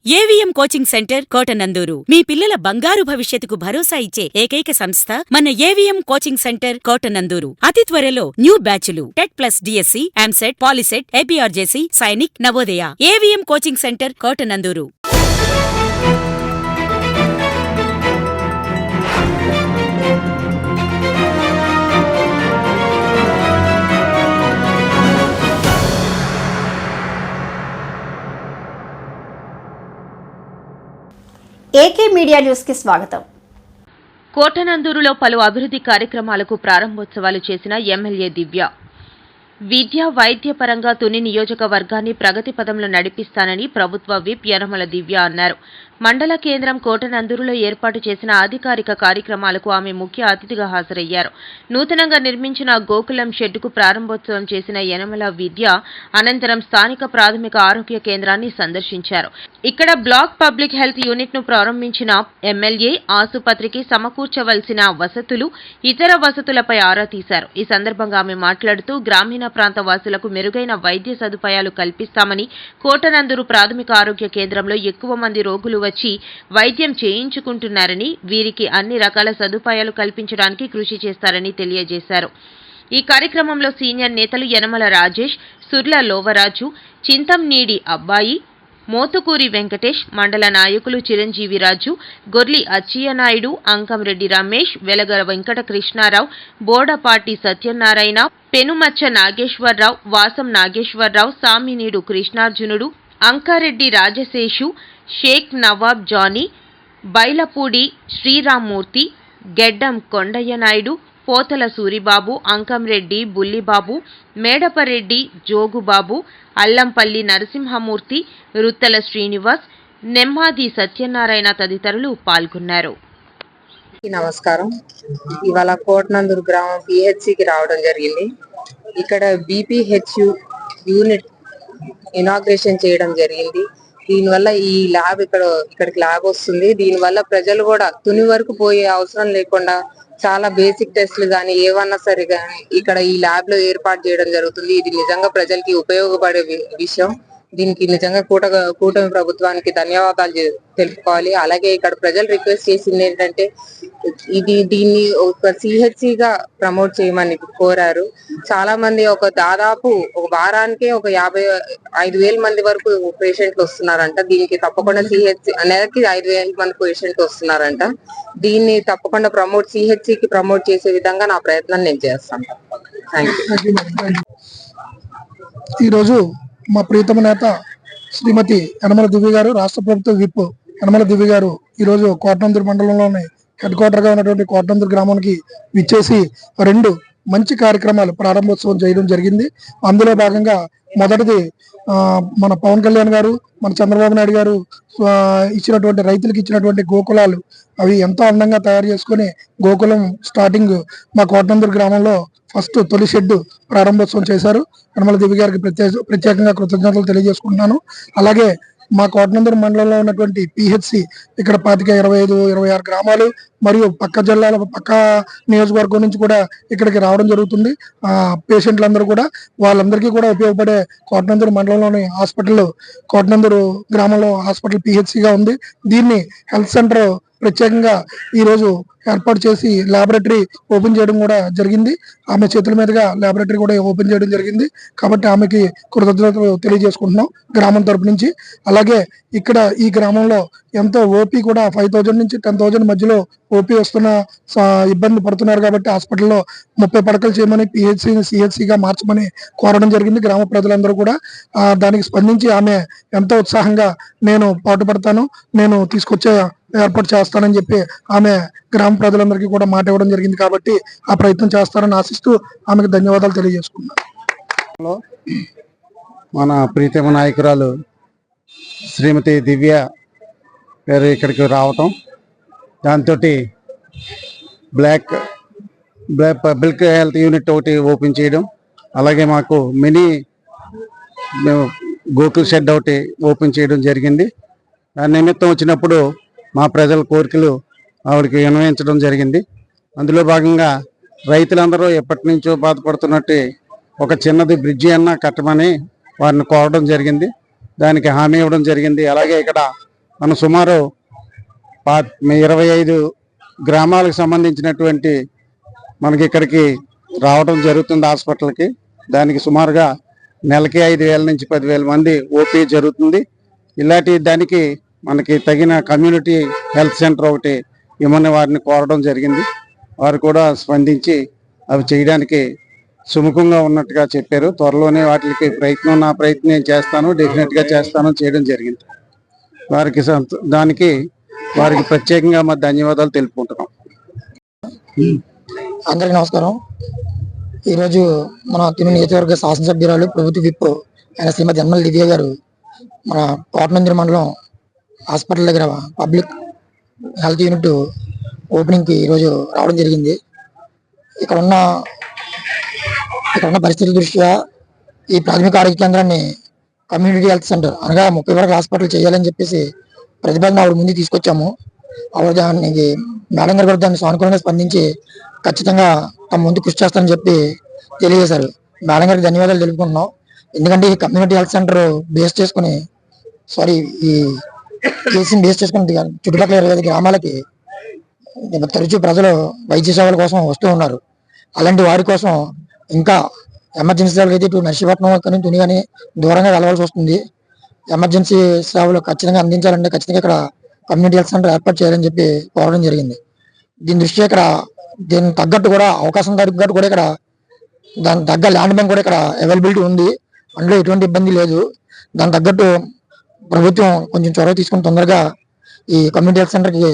AVM coaching centre Kotananduru మీ పిల్లల బంగారు భవిష్యత్తుకు భరోసా ఇచ్చే ఏకైక సంస్థ మన ఏవిఎం కోచింగ్ సెంటర్ కోటనందూరు. అతి త్వరలో న్యూ బ్యాచ్లు TET plus DSC, EAMCET, POLYCET, APRJC, Sainik, Navodaya. AVM coaching centre Kotanandur. AK media news కి స్వాగతం. కోటనందూరులో పలు అభివృద్ధి కార్యక్రమాలకు ప్రారంభోత్సవాలు చేసిన ఎమ్మెల్యే దివ్య. విద్య, వైద్య పరంగా తుని నియోజకవర్గాన్ని ప్రగతి పదంలో నడిపిస్తానని ప్రభుత్వ విప్ యనమల దివ్య అన్నారు. మండల కేంద్రం కోటనందూరులో ఏర్పాటు చేసిన అధికారిక కార్యక్రమాలకు ఆమె ముఖ్య అతిథిగా హాజరయ్యారు. నూతనంగా నిర్మించిన గోకులం షెడ్డుకు ప్రారంభోత్సవం చేసిన యనమల విద్య అనంతరం స్థానిక ప్రాథమిక ఆరోగ్య కేంద్రాన్ని సందర్శించారు. ఇక్కడ బ్లాక్ పబ్లిక్ హెల్త్ యూనిట్ ను ప్రారంభించిన ఎమ్మెల్యే ఆసుపత్రికి సమకూర్చవలసిన వసతులు, ఇతర వసతులపై ఆరా తీశారు. ఈ సందర్భంగా ఆమె మాట్లాడుతూ గ్రామీణ ప్రాంత వాసులకు మెరుగైన వైద్య సదుపాయాలు కల్పిస్తామని, కోటనందూరు ప్రాథమిక ఆరోగ్య కేంద్రంలో ఎక్కువ మంది రోగులు వచ్చి వైద్యం చేయించుకుంటున్నారని, వీరికి అన్ని రకాల సదుపాయాలు కల్పించడానికి కృషి చేస్తారని తెలియజేశారు. ఈ కార్యక్రమంలో సీనియర్ నేతలు యనమల రాజేష్, సుర్ల లోవరాజు, చింతంనీడి అబ్బాయి, మోతుకూరి వెంకటేష్, మండల నాయకులు చిరంజీవిరాజు, గొర్లి అచ్చియనాయుడు, అంకంరెడ్డి రమేష్, వెలగల వెంకట కృష్ణారావు, బోడపాటి సత్యనారాయణ, పెనుమచ్చ నాగేశ్వరరావు, వాసం నాగేశ్వరరావు, సామినీడు కృష్ణార్జునుడు, అంకారెడ్డి రాజశేషు, షేక్ నవాబ్ జానీ, బైలపూడి శ్రీరామ్మూర్తి, గెడ్డం కొండయ్యనాయుడు, పోతల సూరిబాబు, అంకంరెడ్డి బుల్లిబాబు, మేడపరెడ్డి జోగుబాబు, అల్లంపల్లి నరసింహమూర్తి, రుత్తల శ్రీనివాస్, నెమ్మాది సత్యనారాయణ తదితరులు పాల్గొన్నారు. నమస్కారం. ఇవాళ కోటనందూరు గ్రామం పిహెచ్సికి రావడం జరిగింది. ఇక్కడ బీపీహెచ్యు యూనిట్ ఇనాగ్రేషన్ చేయడం జరిగింది. దీనివల్ల ఈ ల్యాబ్ ఇక్కడికి ల్యాబ్ వస్తుంది. దీనివల్ల ప్రజలు కూడా తుని వరకు పోయే అవసరం లేకుండా చాలా బేసిక్ టెస్ట్లు కానీ ఏవన్నా సరే కానీ ఇక్కడ ఈ ల్యాబ్ లో ఏర్పాటు చేయడం జరుగుతుంది. ఇది నిజంగా ప్రజలకి ఉపయోగపడే విషయం. దీనికి నిజంగా కూటమి ప్రభుత్వానికి ధన్యవాదాలు తెలుపుకోవాలి. అలాగే ఇక్కడ ప్రజలు రిక్వెస్ట్ చేసింది ఏంటంటే దీన్ని ఒక సిహెచ్సిగా ప్రమోట్ చేయమని కోరారు. చాలా మంది దాదాపు ఒక వారానికి ఒక 55,000 మంది వరకు పేషెంట్లు వస్తున్నారంట. దీనికి తప్పకుండా సిహెచ్సి నెలకి 5,000 మంది పేషెంట్లు వస్తున్నారంట. దీన్ని తప్పకుండా సిహెచ్సికి ప్రమోట్ చేసే విధంగా నా ప్రయత్నం నేను చేస్తాను. Thank you. ఈరోజు మా ప్రియతమ నేత శ్రీమతి యనమల దివ్య గారు, రాష్ట్ర ప్రభుత్వ విప్ యనమల దివ్య గారు ఈరోజు కోటనందూరు మండలంలోని హెడ్ క్వార్టర్ గా ఉన్నటువంటి కోటనందూరు గ్రామానికి విచ్చేసి 2 మంచి కార్యక్రమాలు ప్రారంభోత్సవం చేయడం జరిగింది. అందులో భాగంగా మొదటిది మన పవన్ కళ్యాణ్ గారు, మన చంద్రబాబు నాయుడు గారు ఇచ్చినటువంటి రైతులకు ఇచ్చినటువంటి గోకులాలు అవి ఎంతో అందంగా తయారు చేసుకుని గోకులం స్టార్టింగ్ మా కోటనందూరు గ్రామంలో ఫస్ట్ తొలి షెడ్ ప్రారంభోత్సవం చేశారు. యనమల దివ్య గారికి ప్రత్యేకంగా కృతజ్ఞతలు తెలియజేసుకుంటున్నాను. అలాగే మా కోటనందూరు మండలంలో ఉన్నటువంటి పిహెచ్సి ఇక్కడ 25-26 గ్రామాలు మరియు పక్క జిల్లాల పక్క నియోజకవర్గం నుంచి కూడా ఇక్కడికి రావడం జరుగుతుంది. పేషెంట్లందరూ కూడా వాళ్ళందరికీ కూడా ఉపయోగపడే కోటనందూరు మండలంలోని హాస్పిటల్ కోటనందూరు గ్రామంలో హాస్పిటల్ పిహెచ్సిగా ఉంది. దీన్ని హెల్త్ సెంటర్ ప్రత్యేకంగా ఈ రోజు ఏర్పాటు చేసి ల్యాబొరేటరీ ఓపెన్ చేయడం కూడా జరిగింది. ఆమె చేతుల మీదుగా ల్యాబొరేటరీ కూడా ఓపెన్ చేయడం జరిగింది. కాబట్టి ఆమెకి కృతజ్ఞతలు తెలియజేసుకుంటున్నాం గ్రామం తరపు నుంచి. అలాగే ఇక్కడ ఈ గ్రామంలో ఎంతో ఓపీ కూడా 5,000 నుంచి 10,000 మధ్యలో ఓపీ వస్తున్న ఇబ్బంది పడుతున్నారు. కాబట్టి హాస్పిటల్లో 30 పడకలు చేయమని సిహెచ్సిగా మార్చమని కోరడం జరిగింది. గ్రామ ప్రజలందరూ కూడా దానికి స్పందించి ఆమె ఎంతో ఉత్సాహంగా నేను పాటుపడతాను, నేను తీసుకొచ్చే ఏర్పాటు చేస్తానని చెప్పి ఆమె గ్రామ ప్రజలందరికీ కూడా మాట ఇవ్వడం జరిగింది. కాబట్టి ఆ ప్రయత్నం చేస్తారని ఆశిస్తూ ఆమెకు ధన్యవాదాలు తెలియజేసుకున్నాను. మన ప్రీతమ నాయకురాలు శ్రీమతి దివ్య గారు ఇక్కడికి రావటం, దాంతో బ్లాక్ పబ్లిక్ హెల్త్ యూనిట్ ఒకటి ఓపెన్ చేయడం, అలాగే మాకు మినీ గోకుల్ షెడ్ ఒకటి ఓపెన్ చేయడం జరిగింది. దాని నిమిత్తం వచ్చినప్పుడు మా ప్రజల కోరికలు ఆవిడకి విన్నవించడం జరిగింది. అందులో భాగంగా రైతులందరూ ఎప్పటి నుంచో బాధపడుతున్నట్టు ఒక చిన్నది బ్రిడ్జి అన్న కట్టమని వారిని కోరడం జరిగింది. దానికి హామీ ఇవ్వడం జరిగింది. అలాగే ఇక్కడ మనం సుమారు 25 గ్రామాలకు సంబంధించినటువంటి మనకి ఇక్కడికి రావడం జరుగుతుంది హాస్పిటల్కి. దానికి సుమారుగా నెలకి 5,000 నుంచి 10,000 మంది ఓపీ జరుగుతుంది. ఇలాంటి దానికి మనకి తగిన కమ్యూనిటీ హెల్త్ సెంటర్ ఒకటి ఇమ్మని వారిని కోరడం జరిగింది. వారు కూడా స్పందించి అవి చేయడానికి సుముఖంగా ఉన్నట్టుగా చెప్పారు. త్వరలోనే వాటికి నా ప్రయత్నం నేను చేస్తాను, డెఫినెట్గా చేస్తాను చేయడం జరిగింది. వారికి దానికి వారికి ప్రత్యేకంగా మా ధన్యవాదాలు తెలుపుకుంటున్నాం. అందరికీ నమస్కారం. ఈరోజు మన తిరుని నియోజకవర్గ శాసనసభ్యురాలు ప్రభుత్వ విప్ అయిన శ్రీమతి యనమల దివ్య గారు మన కోటనందూరు మండలం హాస్పిటల్ దగ్గర పబ్లిక్ హెల్త్ యూనిట్ ఓపెనింగ్కి ఈరోజు రావడం జరిగింది. ఇక్కడ ఉన్న పరిస్థితుల దృష్ట్యా ఈ ప్రాథమిక ఆరోగ్య కేంద్రాన్ని కమ్యూనిటీ హెల్త్ సెంటర్ అనగా 30 వరకు హాస్పిటల్ చేయాలని చెప్పేసి ప్రతిపాదన ఆవిడ ముందు తీసుకొచ్చాము. ఆవిడ దానికి మేడం గారు కూడా దాన్ని సానుకూలంగా స్పందించి ఖచ్చితంగా తమ ముందు కృషి చేస్తారని చెప్పి తెలియజేశారు. మేడం గారికి ధన్యవాదాలు తెలుపుకుంటున్నాం. ఎందుకంటే ఈ కమ్యూనిటీ హెల్త్ సెంటర్ బేస్ చేసుకుని ఈ కేసీని బేస్ చేసుకుని చుట్టుపక్కల 25 గ్రామాలకి తరచూ ప్రజలు వైద్య సేవల కోసం వస్తూ ఉన్నారు. అలాంటి వారి కోసం ఇంకా ఎమర్జెన్సీ సేవలు అయితే ఇటు నర్సీపట్నం కానీ తుని కానీ దూరంగా వెళ్ళవలసి వస్తుంది. ఎమర్జెన్సీ సేవలు ఖచ్చితంగా అందించాలంటే ఖచ్చితంగా ఇక్కడ కమ్యూనిటీ హెల్త్ సెంటర్ ఏర్పాటు చేయాలని చెప్పి కోరడం జరిగింది. దీని దృష్ట్యా ఇక్కడ దీనికి తగ్గట్టు కూడా అవకాశం తగ్గట్టు కూడా ఇక్కడ దానికి తగ్గ ల్యాండ్ బ్యాంక్ కూడా ఇక్కడ అవైలబిలిటీ ఉంది. అందులో ఎటువంటి ఇబ్బంది లేదు. దానికి తగ్గట్టు ప్రభుత్వం కొంచెం చొరవ తీసుకుని తొందరగా ఈ కమ్యూనిటీ హెల్త్ సెంటర్కి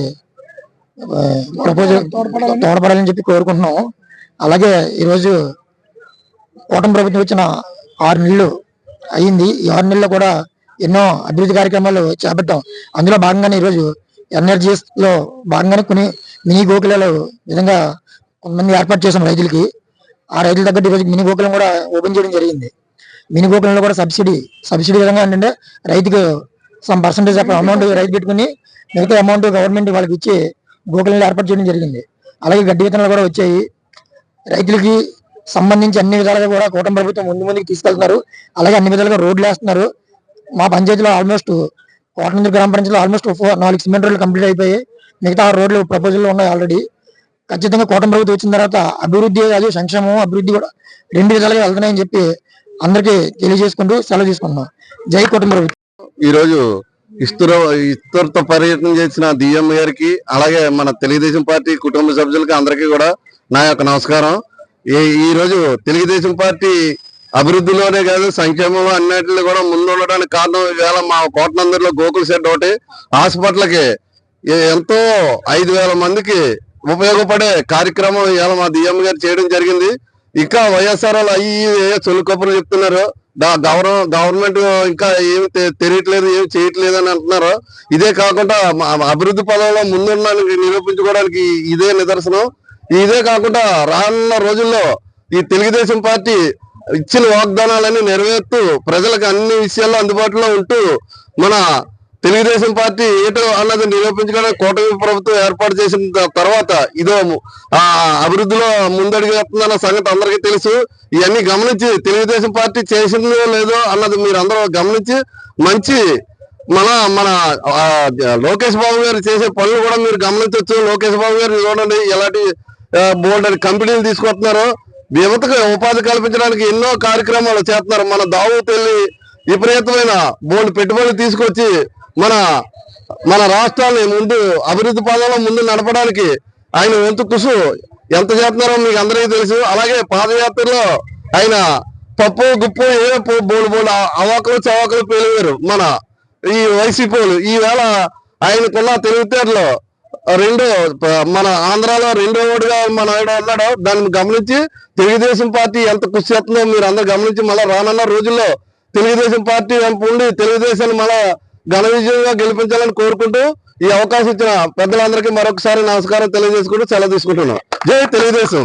ప్రపోజల్ తోడ్పడాలని చెప్పి కోరుకుంటున్నాం. అలాగే ఈరోజు కూటమి ప్రభుత్వం వచ్చిన 6 నెలలు అయ్యింది. ఈ 6 నెలల్లో కూడా ఎన్నో అభివృద్ధి కార్యక్రమాలు చేపట్టాం. అందులో భాగంగానే ఈరోజు ఎన్ఆర్జీఎస్ లో భాగంగానే కొన్ని మినీ గోకులాలు విధంగా కొంతమంది ఏర్పాటు చేసాం రైతులకి. ఆ రైతుల తగ్గట్టు ఈరోజు మినీ గోకులం కూడా ఓపెన్ చేయడం జరిగింది. మినీ గోకులంలో కూడా సబ్సిడీ విధంగా ఏంటంటే రైతుకు సమ్ పర్సంటేజ్ ఆఫ్ అమౌంట్ రైతు పెట్టుకుని మిగతా అమౌంట్ గవర్నమెంట్ వాళ్ళకి ఇచ్చి గోకులను ఏర్పాటు చేయడం జరిగింది. అలాగే గడ్డి విత్తనాలు కూడా వచ్చాయి. రైతులకి సంబంధించి అన్ని విధాలుగా కూడా కూటమి ప్రభుత్వం ముందుకు తీసుకెళ్తున్నారు. అలాగే అన్ని విధాలుగా రోడ్లు వేస్తున్నారు. మా పంచాయతీలో ఆల్మోస్ట్ కోటనందూరు గ్రామ పంచాయతీలో ఆల్మోస్ట్ 4 సిమెంట్ రోడ్లు కంప్లీట్ అయిపోయాయి. మిగతా 6 రోడ్లు ప్రపోజల్లో ఉన్నాయి ఆల్రెడీ. ఖచ్చితంగా కూటమి ప్రభుత్వం వచ్చిన తర్వాత అభివృద్ధి అది సంక్షేమం అభివృద్ధి కూడా 2 విధాలుగా వెళ్తున్నాయని చెప్పి అందరికీ తెలియజేసుకుంటూ సెలవు తీసుకుంటున్నాం. జై కూటమి ప్రభుత్వం. ఈరోజు ఇస్తూరుతో పర్యటన చేసిన డిఎం గారికి అలాగే మన తెలుగుదేశం పార్టీ కుటుంబ సభ్యులకి అందరికీ కూడా నా యొక్క నమస్కారం. ఈ రోజు తెలుగుదేశం పార్టీ అభివృద్ధిలోనే కాదు సంక్షేమంలో అన్నింటిలో కూడా ముందుండడానికి కారణం ఈవేళ మా కోటనందూరులో గోకుల షెడ్ ఒకటి హాస్పిటల్కి ఎంతో 5,000 మందికి ఉపయోగపడే కార్యక్రమం ఇవాళ మా డిఎం గారు చేయడం జరిగింది. ఇంకా వైఎస్ఆర్ చొల్లుకొప్పలు చెప్తున్నారు. గవర్నమెంట్ ఇంకా ఏమి తెలియట్లేదు ఏమి చేయట్లేదు అని అంటున్నారు. ఇదే కాకుండా అభివృద్ధి పదంలో ముందుండడానికి నిరూపించుకోవడానికి ఇదే నిదర్శనం. ఇదే కాకుండా రానున్న రోజుల్లో ఈ తెలుగుదేశం పార్టీ ఇచ్చిన వాగ్దానాలన్నీ నెరవేరుతూ ప్రజలకు అన్ని విషయాల్లో అందుబాటులో ఉంటూ మన తెలుగుదేశం పార్టీ ఏటో అన్నది నిరూపించుకోవడానికి కూటమి ప్రభుత్వం ఏర్పాటు చేసిన తర్వాత ఇదో అభివృద్ధిలో ముందడుగు వేస్తుందన్న సంగతి అందరికీ తెలుసు. ఇవన్నీ గమనించి తెలుగుదేశం పార్టీ చేసిందో లేదో అన్నది మీరు అందరూ గమనించి మంచి మన లోకేష్ బాబు గారు చేసే పనులు కూడా మీరు గమనించవచ్చు. లోకేష్ బాబు గారు చూడండి ఎలాంటి బోల్డ్ కంపెనీలు తీసుకొస్తున్నారు. యువతకు ఉపాధి కల్పించడానికి ఎన్నో కార్యక్రమాలు చేస్తున్నారు. మన దావూత్ వెళ్ళి విపరీతమైన బోల్డ్ పెట్టుబడులు తీసుకొచ్చి మన రాష్ట్రాన్ని ముందు అభివృద్ధి పదంలో ముందు నడపడానికి ఆయన వంతు కృషి ఎంత చేస్తున్నారో మీకు అందరికీ తెలుసు. అలాగే పాదయాత్రలో ఆయన పప్పు గుప్పు ఏ బోల్డ్ అవాకులు చవాకులు పేలివారు మన ఈ వైసీపీలు. ఈవేళ ఆయనకున్న తెలివితేటలో మన ఆంధ్రాలో 2వ ఓటుగా మన ఉన్నాడో దాన్ని గమనించి తెలుగుదేశం పార్టీ ఎంత కృషి చేస్తుందో మీరు అందరూ గమనించి మళ్ళీ రానున్న రోజుల్లో తెలుగుదేశం పార్టీ వెంపు ఉండి తెలుగుదేశాన్ని మళ్ళా ఘన విజయంగా గెలిపించాలని కోరుకుంటూ ఈ అవకాశం ఇచ్చిన పెద్దలందరికీ మరొకసారి నమస్కారం తెలియజేసుకుంటూ సెలవు తీసుకుంటున్నాం. జై తెలుగుదేశం.